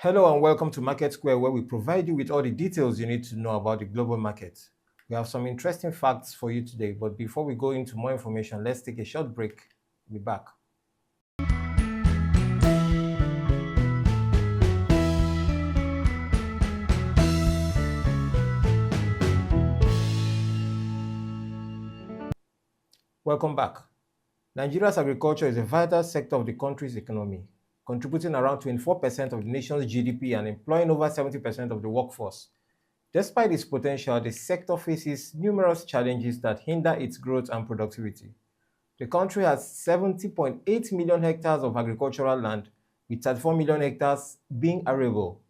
Hello and welcome to MarketSquare, where we provide you with all the details you need to know about the global market. We have some interesting facts for you today, but before we go into more information, let's take a short break. We'll be back. Welcome back. Nigeria's agriculture is a vital sector of the country's economy, contributing around 24% of the nation's GDP and employing over 70% of the workforce. Despite its potential, the sector faces numerous challenges that hinder its growth and productivity. The country has 70.8 million hectares of agricultural land, with 34 million hectares being arable.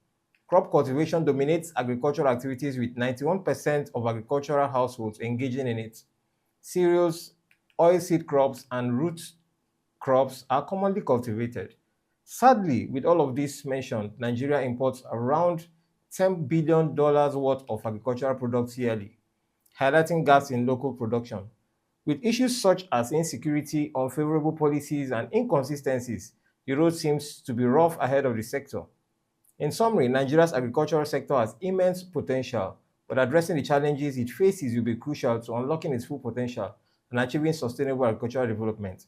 Crop cultivation dominates agricultural activities, with 91% of agricultural households engaging in it. Cereals, oilseed crops, and root crops are commonly cultivated. Sadly, with all of this mentioned, Nigeria imports around $10 billion worth of agricultural products yearly, highlighting gaps in local production. With issues such as insecurity, unfavorable policies, and inconsistencies, the road seems to be rough ahead of the sector. In summary, Nigeria's agricultural sector has immense potential, but addressing the challenges it faces will be crucial to unlocking its full potential and achieving sustainable agricultural development.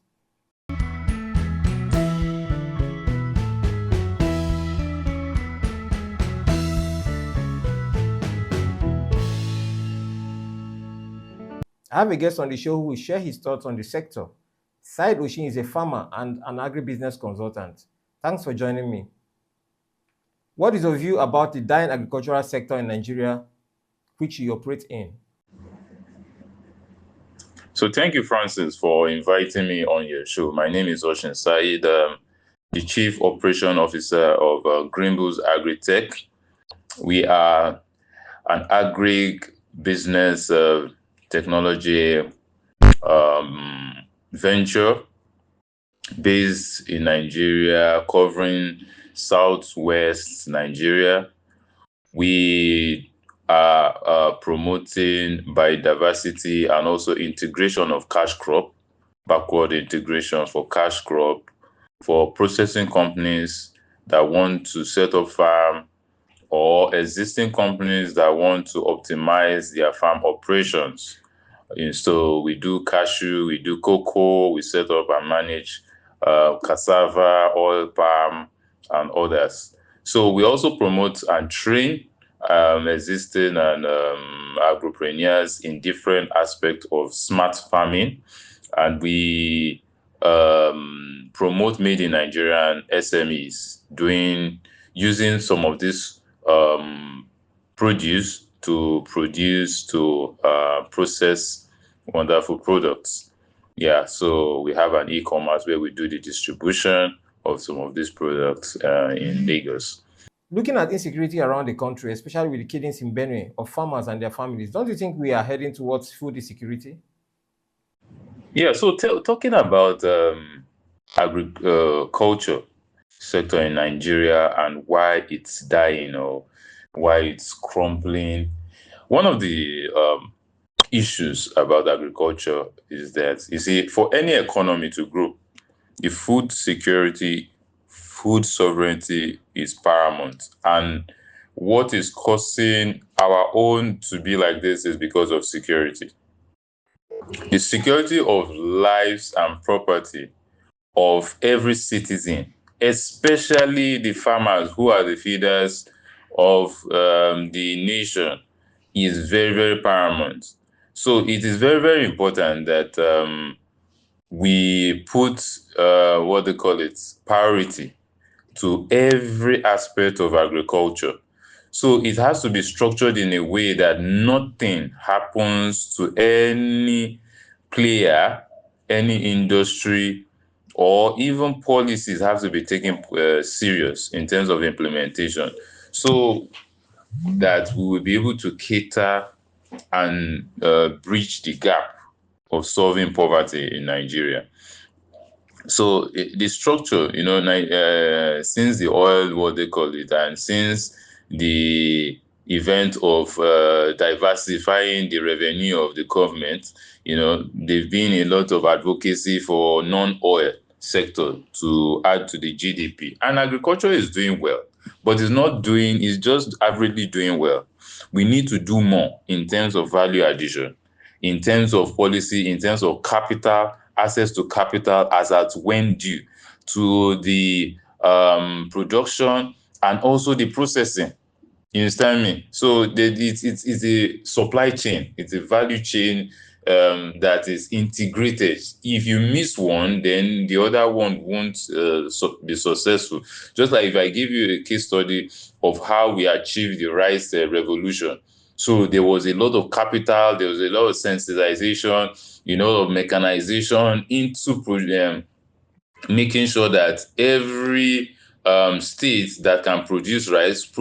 I have a guest on the show who will share his thoughts on the sector. Said Oshin is a farmer and an agribusiness consultant. Thanks for joining me. What is your view about the dying agricultural sector in Nigeria, which you operate in? So thank you, Francis, for inviting me on your show. My name is Oshin Said, the Chief Operation Officer of Greenboo's Agritech. We are an agri-business technology venture based in Nigeria, covering southwest Nigeria. We are promoting biodiversity and also integration of cash crop, backward integration for cash crop, for processing companies that want to set up farm or existing companies that want to optimize their farm operations. And so we do cashew, we do cocoa, we set up and manage cassava, oil palm, and others. So we also promote and train existing and agropreneurs in different aspects of smart farming, and we promote made in Nigerian SMEs using some of this produce to process wonderful products. Yeah, so we have an e-commerce where we do the distribution of some of these products in Lagos. Looking at insecurity around the country, especially with the killings in Benue of farmers and their families, don't you think we are heading towards food insecurity? Yeah, so talking about agriculture sector in Nigeria and why it's dying or why it's crumbling, one of the issues about agriculture is that, you see, for any economy to grow, the food security, food sovereignty is paramount. And what is causing our own to be like this is because of security. The security of lives and property of every citizen, especially the farmers who are the feeders of the nation, is very, very paramount. So it is very, very important that we put what they call it, priority to every aspect of agriculture. So it has to be structured in a way that nothing happens to any player, any industry, or even policies have to be taken serious in terms of implementation, so that we will be able to cater and bridge the gap of solving poverty in Nigeria. So the structure, since the oil, what they call it, and since the event of diversifying the revenue of the government, there've been a lot of advocacy for non-oil sector to add to the GDP, and agriculture is doing well. but it's just averagely doing well. We need to do more in terms of value addition, in terms of policy, in terms of capital, access to capital as at when due, to the production and also the processing. You understand me? So it's a supply chain, it's a value chain that is integrated. If you miss one, then the other one won't be successful. Just like if I give you a case study of how we achieved the rice revolution. So there was a lot of capital, there was a lot of sensitization, of mechanization into making sure that every state that can produce rice.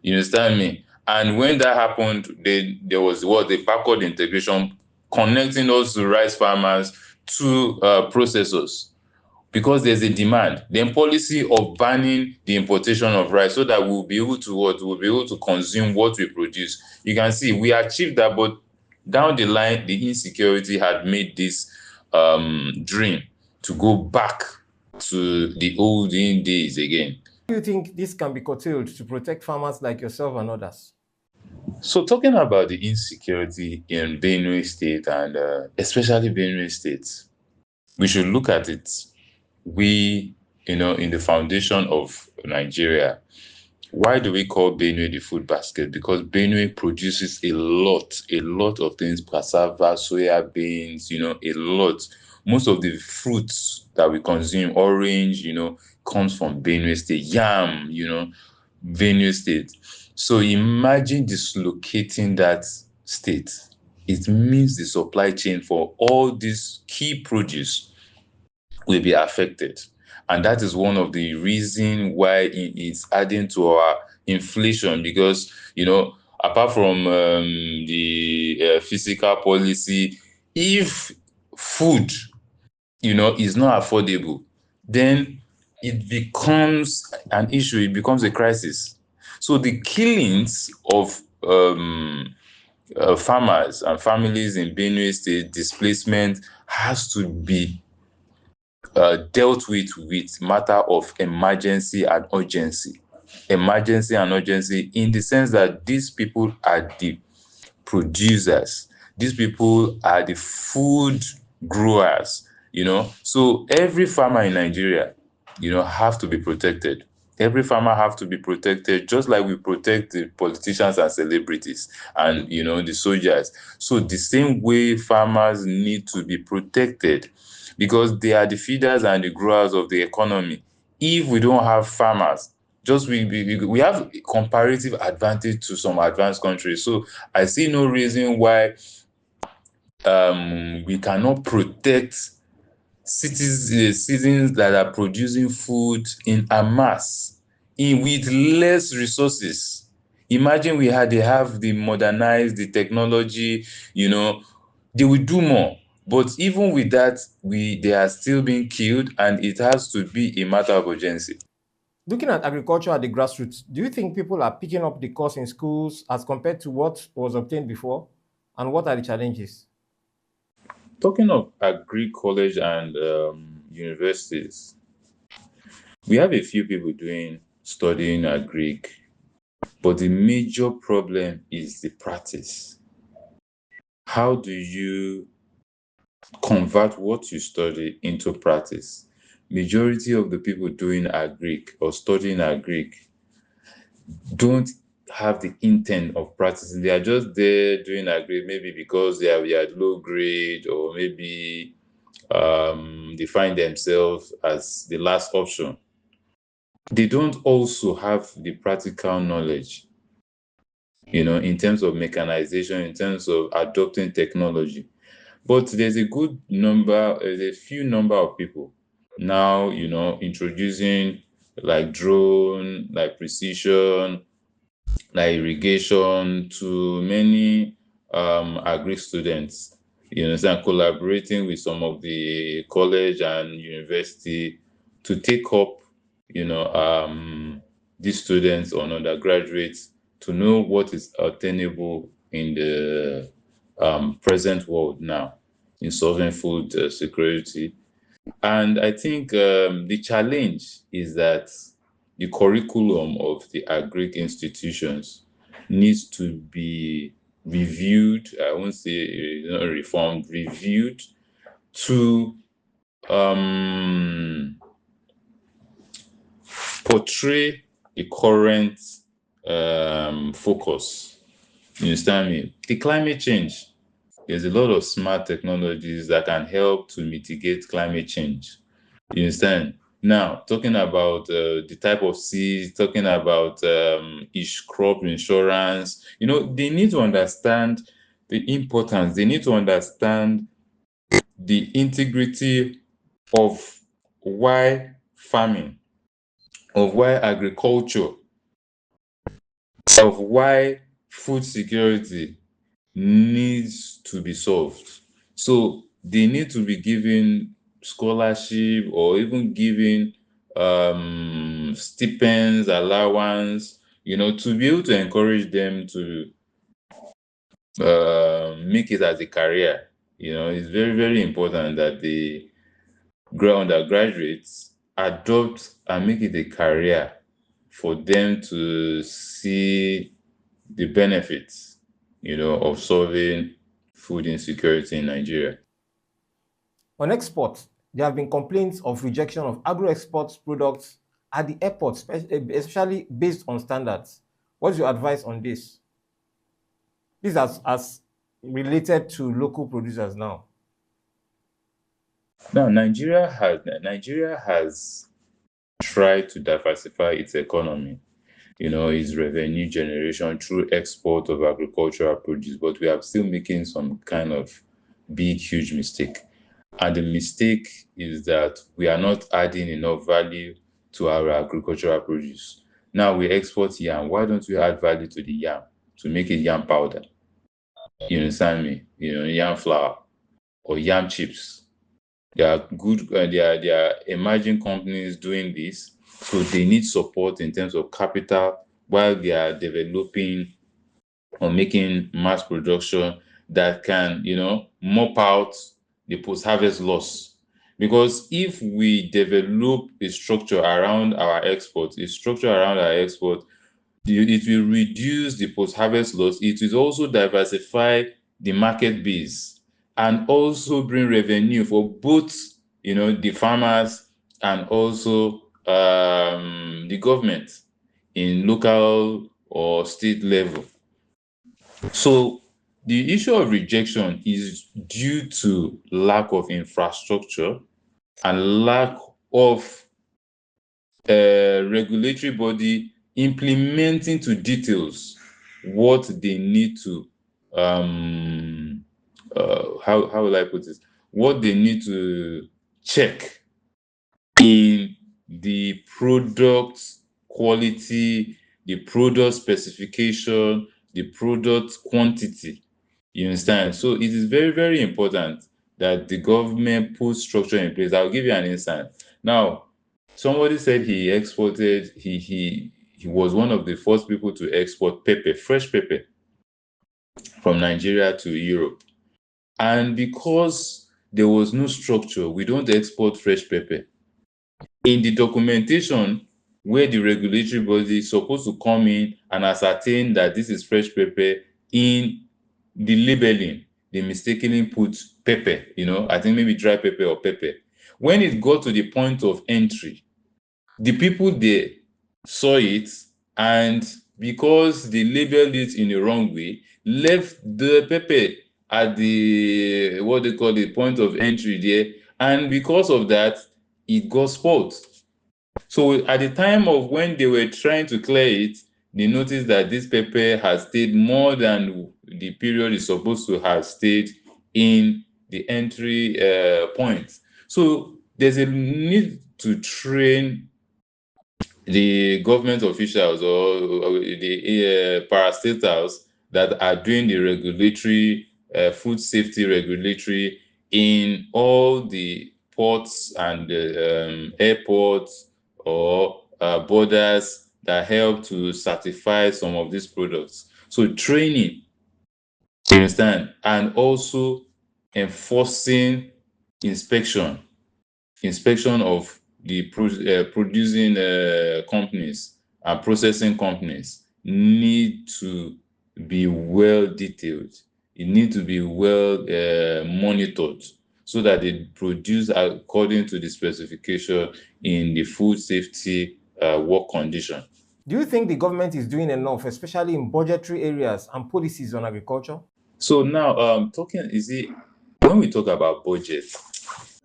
You understand me? And when that happened, there was what the backward integration connecting those rice farmers to processors, because there's a demand. Then policy of banning the importation of rice so that we'll be able to what? We'll be able to consume what we produce. You can see we achieved that, but down the line, the insecurity had made this dream to go back to the olden days again. Do you think this can be curtailed to protect farmers like yourself and others? So talking about the insecurity in Benue State and especially Benue State, we should look at it. We, in the foundation of Nigeria, why do we call Benue the food basket? Because Benue produces a lot of things, cassava, soya beans, a lot. Most of the fruits that we consume, orange, comes from Benue State, yam, Benue State. So imagine dislocating that state. It means the supply chain for all these key produce will be affected. And that is one of the reasons why it's adding to our inflation, because, apart from the physical policy, if food, is not affordable, then it becomes an issue, it becomes a crisis. So the killings of farmers and families in Benue State, displacement has to be dealt with matter of emergency and urgency. Emergency and urgency in the sense that these people are the producers. These people are the food growers, So every farmer in Nigeria, have to be protected. Every farmer have to be protected, just like we protect the politicians and celebrities and, the soldiers. So the same way farmers need to be protected, because they are the feeders and the growers of the economy. If we don't have farmers, just we have a comparative advantage to some advanced countries. So I see no reason why we cannot protect citizens that are producing food in a mass with less resources. Imagine they have the modernized the technology, they will do more. But even with that, they are still being killed, and it has to be a matter of urgency. Looking at agriculture at the grassroots, do you think people are picking up the course in schools as compared to what was obtained before? And what are the challenges? Talking of agri college and universities, we have a few people studying agri, but the major problem is the practice. How do you convert what you study into practice? Majority of the people doing agric or studying agric don't have the intent of practicing. They are just there doing agric maybe because they are low grade, or maybe they find themselves as the last option. They don't also have the practical knowledge, in terms of mechanization, in terms of adopting technology. But there's a few number of people now, introducing like drone, like precision, like irrigation to many agri students. You understand, collaborating with some of the college and university to take up, these students or undergraduates to know what is attainable in the present world now in solving food security. And I think the challenge is that the curriculum of the agric institutions needs to be reviewed. I won't say reformed, reviewed to um, portray the current focus. You understand me? The climate change. There's a lot of smart technologies that can help to mitigate climate change. You understand? Now, talking about the type of seeds, talking about each crop insurance, they need to understand the importance. They need to understand the integrity of why farming, of why agriculture, of why food security needs to be solved. So they need to be given scholarship or even given stipends, allowance, to be able to encourage them to make it as a career. It's very, very important that the undergraduates adopt and make it a career for them to see the benefits, of solving food insecurity in Nigeria. On export, there have been complaints of rejection of agro-export products at the airport, especially based on standards. What's your advice on this? This as related to local producers now. Now, Nigeria has tried to diversify its economy, its revenue generation through export of agricultural produce, but we are still making some kind of big, huge mistake. And the mistake is that we are not adding enough value to our agricultural produce. Now we export yam. Why don't we add value to the yam to make it yam powder? You understand me? Yam flour or yam chips. There are good, there are emerging companies doing this, so they need support in terms of capital while they are developing or making mass production that can, mop out the post-harvest loss. Because if we develop a structure around our export, it will reduce the post-harvest loss. It will also diversify the market base and also bring revenue for both, the farmers and also the government in local or state level. So the issue of rejection is due to lack of infrastructure and lack of regulatory body implementing to details what they need to how will I put this? What they need to check in the product quality, the product specification, the product quantity. You understand? So it is very, very important that the government puts structure in place. I'll give you an instance. Now, somebody said he was one of the first people to export pepper, fresh pepper from Nigeria to Europe. And because there was no structure, we don't export fresh pepper. In the documentation where the regulatory body is supposed to come in and ascertain that this is fresh pepper, in the labeling, they mistakenly put pepper, I think maybe dry pepper or pepper. When it got to the point of entry, the people there saw it, and because they labeled it in the wrong way, left the pepper at the what they call the point of entry there, and because of that, it got spoiled. So at the time of when they were trying to clear it, they noticed that this pepper has stayed more than the period it's supposed to have stayed in the entry point. So there's a need to train the government officials or the parastatals that are doing the regulatory food safety regulatory in all the ports and airports or borders that help to certify some of these products. So training, you understand, and also enforcing inspection of the producing companies and processing companies need to be well detailed. It need to be well monitored so that they produce according to the specification in the food safety work condition. Do you think the government is doing enough, especially in budgetary areas and policies on agriculture? So now, talking is it when we talk about budget,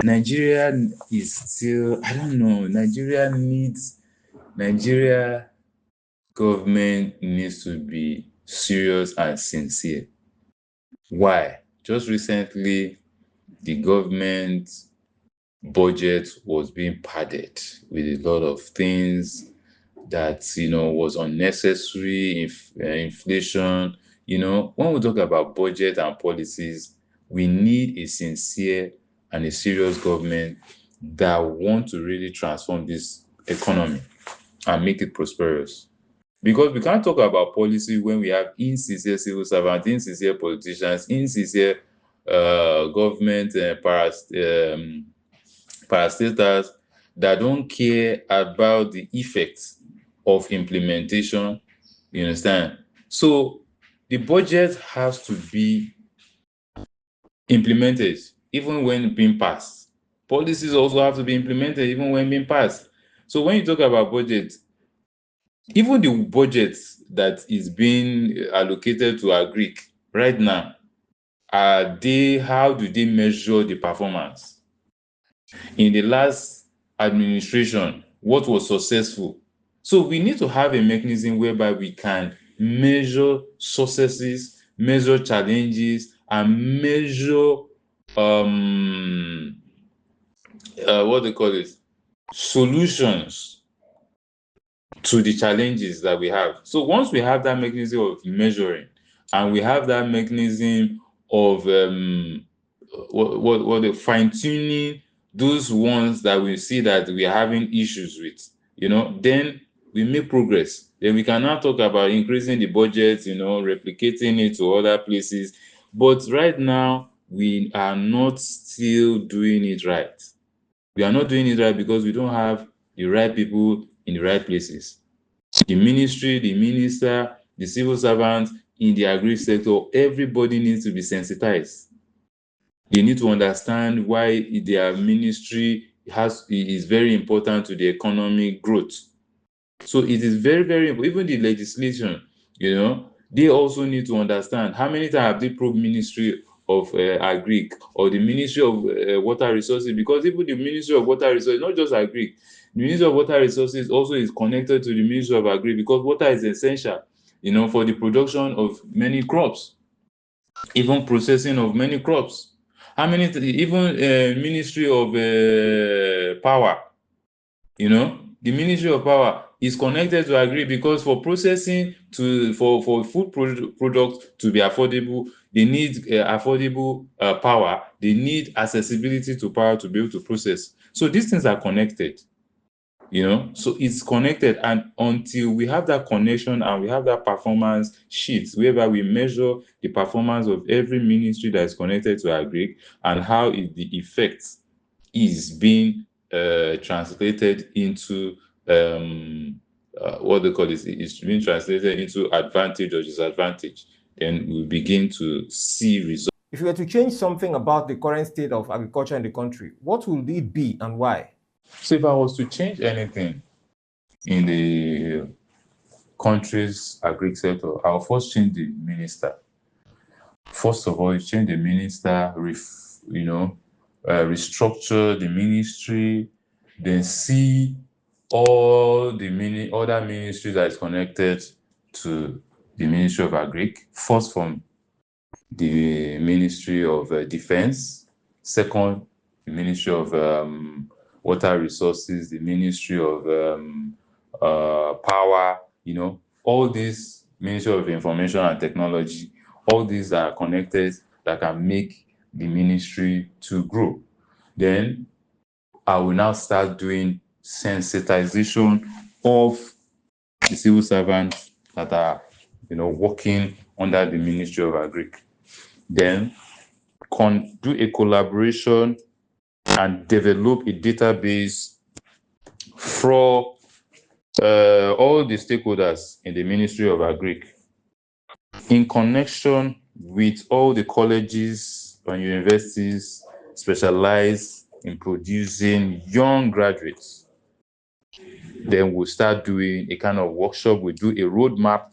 Nigeria is still, I don't know, Nigeria government needs to be serious and sincere. Why? Just recently, the government budget was being padded with a lot of things that was unnecessary. Inflation. When we talk about budget and policies, we need a sincere and a serious government that want to really transform this economy and make it prosperous. Because we can't talk about policy when we have insincere civil servants, insincere politicians, insincere government parastatals that don't care about the effects of implementation. You understand? So the budget has to be implemented even when being passed. Policies also have to be implemented even when being passed. So when you talk about budget, even the budget that is being allocated to agric right now, how do they measure the performance? In the last administration, what was successful? So we need to have a mechanism whereby we can measure successes, measure challenges, and measure what they call it, solutions to the challenges that we have. So once we have that mechanism of measuring, and we have that mechanism of what the fine tuning those ones that we see that we are having issues with, then we make progress. Then we can now talk about increasing the budget, replicating it to other places. But right now, we are not still doing it right. We are not doing it right because we don't have the right people in the right places. The ministry, the minister, the civil servants in the agri sector, everybody needs to be sensitized. They need to understand why their ministry is very important to the economic growth. So it is very, very important. Even the legislation, they also need to understand how many times have they probed Ministry of Agric or the Ministry of Water Resources, because even the Ministry of Water Resources, not just Agric, the Ministry of Water Resources also is connected to the Ministry of Agric because water is essential, for the production of many crops, even processing of many crops. Even Ministry of Power, the Ministry of Power is connected to Agri because for processing for food products to be affordable, they need affordable power. They need accessibility to power to be able to process. So these things are connected. So it's connected, and until we have that connection and we have that performance sheet whereby we measure the performance of every ministry that is connected to Agri and how the effect is being translated into what they call this is being translated into advantage or disadvantage, then we begin to see results. If you were to change something about the current state of agriculture in the country, what would it be and why? So if I was to change anything in the country's agri sector, I'll first change the minister. First of all, you change the minister, restructure the ministry, then see all the other ministries that is connected to the Ministry of Agric. First, from the Ministry of Defense. Second, the Ministry of Water Resources, the Ministry of Power. All these Ministry of Information and Technology. All these are connected that can make the ministry to grow. Then I will now start doing sensitization of the civil servants that are, working under the Ministry of Agric. Then do a collaboration and develop a database For all the stakeholders in the Ministry of Agric, in connection with all the colleges and universities specialized in producing young graduates, then we'll start doing a kind of workshop. We do a roadmap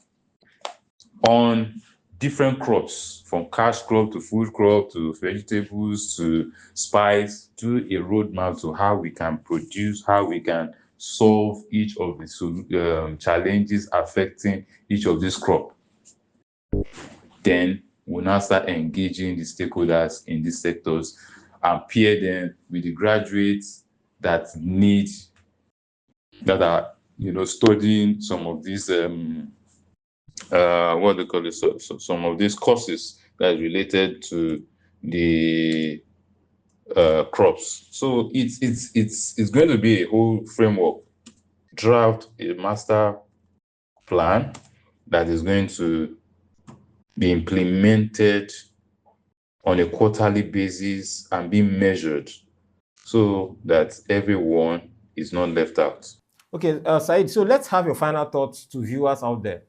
on different crops, from cash crop to food crop to vegetables to spice, do a roadmap to how we can produce, how we can solve each of the challenges affecting each of these crop. Then we'll now start engaging the stakeholders in these sectors and pair them with the graduates that need, that are, studying some of these what they call it, some of these courses that is related to the crops. So it's going to be a whole framework, draft a master plan that is going to be implemented on a quarterly basis and be measured so that everyone is not left out. Okay, Said, so let's have your final thoughts to viewers out there.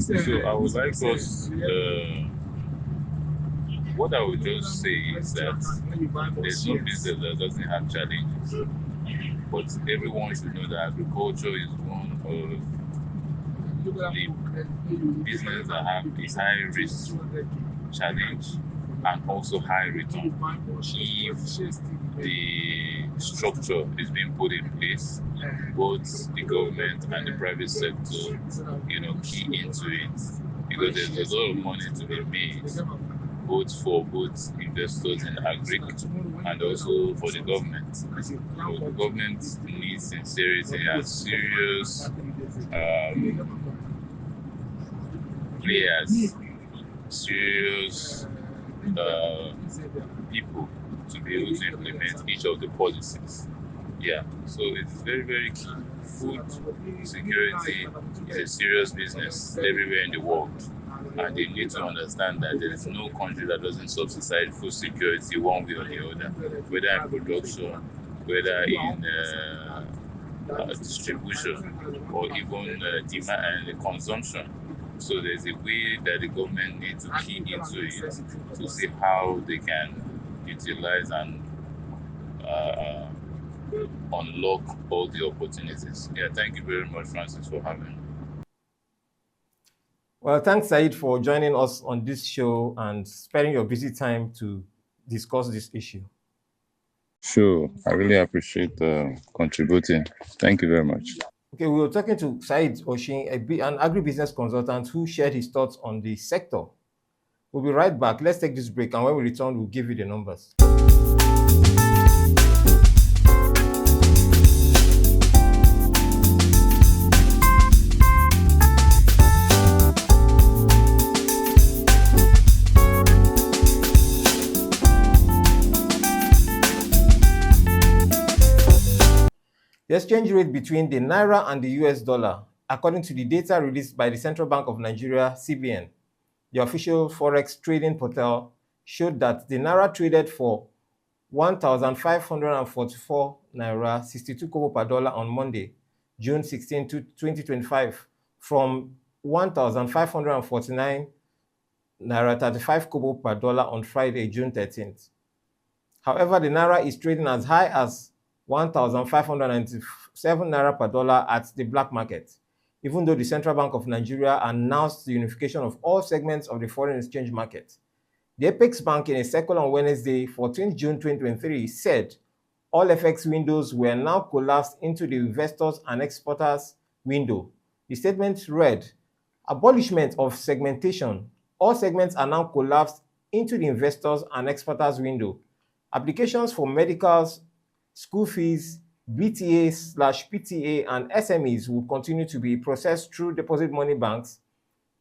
So I would like us, what I would just say is that there's no business that doesn't have challenges, but everyone should know that agriculture is one of the business that have a high risk challenge and also high return if the structure is being put in place, both the government and the private sector, key into it, because there's a lot of money to be made, both for both investors in agric and also for the government. So the government needs sincerity and serious players, serious people to be able to implement each of the policies. Yeah, so it's very, very key. Food security is a serious business everywhere in the world, and they need to understand that there is no country that doesn't subsidize food security one way or the other, whether in production, whether in distribution, or even demand and consumption. So there's a way that the government needs to key into it to see how they can utilize and uh, unlock all the opportunities. Yeah, thank you very much, Francis, for having me. Well, thanks, Said, for joining us on this show and sparing your busy time to discuss this issue. Sure, I really appreciate contributing. Thank you very much. Okay, we were talking to Said Oshin, an agribusiness consultant who shared his thoughts on the sector. We'll be right back. Let's take this break, and when we return, we'll give you the numbers. The exchange rate between the Naira and the US dollar, according to the data released by the Central Bank of Nigeria, CBN, the official forex trading portal, showed that the Naira traded for 1,544 Naira 62 kobo per dollar on Monday, June 16, 2025, from 1,549 Naira 35 kobo per dollar on Friday, June 13th. However, the Naira is trading as high as 1,597 Naira per dollar at the black market, even though the Central Bank of Nigeria announced the unification of all segments of the foreign exchange market. The Apex Bank, in a circular on Wednesday, 14 June 2023, said all FX windows were now collapsed into the investors and exporters window. The statement read, "Abolishment of segmentation. All segments are now collapsed into the investors and exporters window. Applications for medicals, school fees, BTA/PTA, and SMEs will continue to be processed through deposit money banks.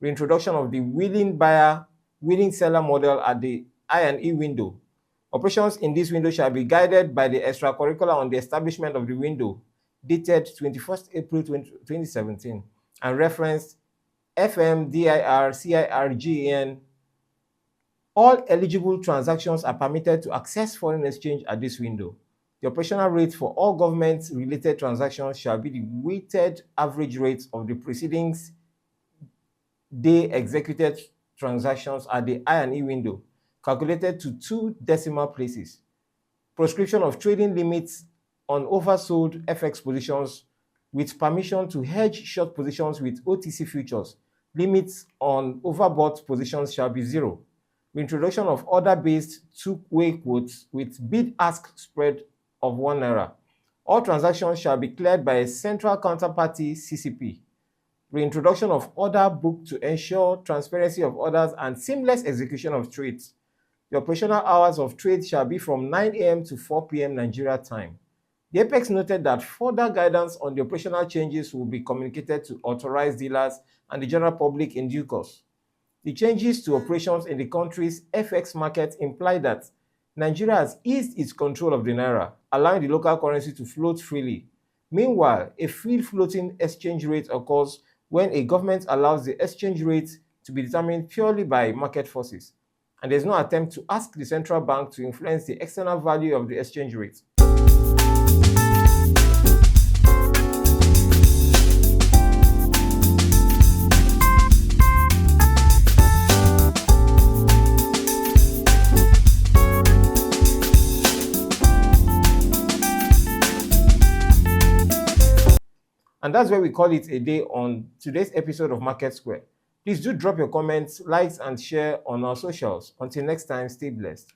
Reintroduction of the willing buyer, willing seller model at the I&E window. Operations in this window shall be guided by the extracurricular on the establishment of the window, dated 21st April 2017, and referenced FMDIR CIRGN. All eligible transactions are permitted to access foreign exchange at this window. The operational rate for all government-related transactions shall be the weighted average rate of the preceding day executed transactions at the I&E window, calculated to 2 decimal places. Prescription of trading limits on oversold FX positions with permission to hedge short positions with OTC futures. Limits on overbought positions shall be 0. Reintroduction of order-based two-way quotes with bid-ask spread of ₦1. All transactions shall be cleared by a central counterparty (CCP). Reintroduction of order book to ensure transparency of orders and seamless execution of trades. The operational hours of trade shall be from 9 a.m. to 4 p.m. Nigeria time. The Apex noted that further guidance on the operational changes will be communicated to authorized dealers and the general public in due course. The changes to operations in the country's FX market imply that Nigeria has eased its control of the naira, allowing the local currency to float freely. Meanwhile, a free floating exchange rate occurs when a government allows the exchange rate to be determined purely by market forces, and there's no attempt to ask the central bank to influence the external value of the exchange rate. And that's where we call it a day on today's episode of Market Square. Please do drop your comments, likes, and share on our socials. Until next time, stay blessed.